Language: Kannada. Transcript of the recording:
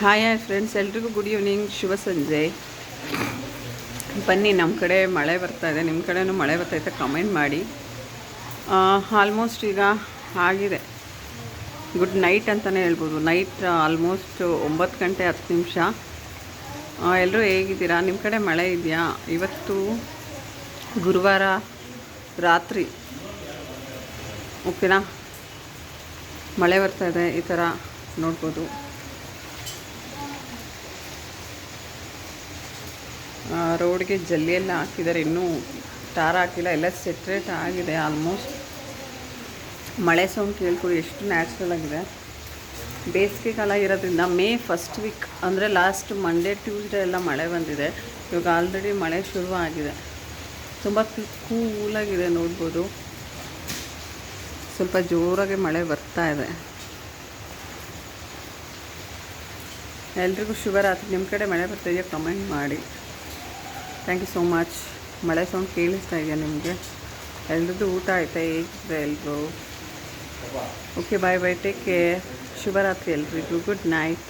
ಹಾಯ್ ಫ್ರೆಂಡ್ಸ್, ಎಲ್ರಿಗೂ ಗುಡ್ ಈವ್ನಿಂಗ್, ಶುಭ ಸಂಜೆ. ಬನ್ನಿ, ನಮ್ಮ ಕಡೆ ಮಳೆ ಬರ್ತಾಯಿದೆ, ನಿಮ್ಮ ಕಡೆನೂ ಮಳೆ ಬರ್ತಾಯಿದೆ, ಕಮೆಂಟ್ ಮಾಡಿ. ಆಲ್ಮೋಸ್ಟ್ ಈಗ ಆಗಿದೆ, ಗುಡ್ ನೈಟ್ ಅಂತಲೇ ಹೇಳ್ಬೋದು. ನೈಟ್ ಆಲ್ಮೋಸ್ಟ್ 9 ಗಂಟೆ 10 ನಿಮಿಷ. ಎಲ್ಲರೂ ಹೇಗಿದ್ದೀರಾ? ನಿಮ್ಮ ಕಡೆ ಮಳೆ ಇದೆಯಾ? ಇವತ್ತು ಗುರುವಾರ ರಾತ್ರಿ, ಓಕೆನಾ, ಮಳೆ ಬರ್ತಾಯಿದೆ, ಈ ಥರ ನೋಡ್ಬೋದು. ರೋಡ್ಗೆ ಜಲ್ಲಿ ಎಲ್ಲ ಹಾಕಿದ್ದಾರೆ, ಇನ್ನೂ ಟಾರ್ ಹಾಕಿಲ್ಲ, ಎಲ್ಲ ಸೆಟ್ರೇಟ್ ಆಗಿದೆ ಆಲ್ಮೋಸ್ಟ್. ಮಳೆ ಸೌಂಡ್ ಕೇಳ್ಕೊಳ್ಳಿ, ಎಷ್ಟು ನ್ಯಾಚುರಲ್ ಆಗಿದೆ. ಬೇಸಿಗೆ ಕಾಲ ಇರೋದ್ರಿಂದ ಮೇ ಫಸ್ಟ್ ವೀಕ್ ಅಂದರೆ ಲಾಸ್ಟ್ ಮಂಡೇ ಟ್ಯೂಸ್ಡೇ ಎಲ್ಲ ಮಳೆ ಬಂದಿದೆ. ಇವಾಗ ಆಲ್ರೆಡಿ ಮಳೆ ಶುರು ಆಗಿದೆ, ತುಂಬ ಕೂಲಾಗಿದೆ ನೋಡ್ಬೋದು. ಸ್ವಲ್ಪ ಜೋರಾಗಿ ಮಳೆ ಬರ್ತಾ ಇದೆ. ಎಲ್ರಿಗೂ ಶುಭರಾತ್ರಿ. ನಿಮ್ಮ ಕಡೆ ಮಳೆ ಬರ್ತಾಯಿದೆಯಾ? ಕಮೆಂಟ್ ಮಾಡಿ. Thank you so much. ಮಳೆ ಸೌಂಡ್ ಕೇಳಿಸ್ತಾ ಇದೆಯಾ ನಿಮಗೆ? ಎಲ್ರದ್ದು ಊಟ ಆಯಿತಾ? ಹೇಗಿದೆ ಎಲ್ಲರೂ? Okay, bye bye, take care. ಶುಭರಾತ್ರಿ ಎಲ್ರಿಗೂ, ಗುಡ್ ನೈಟ್.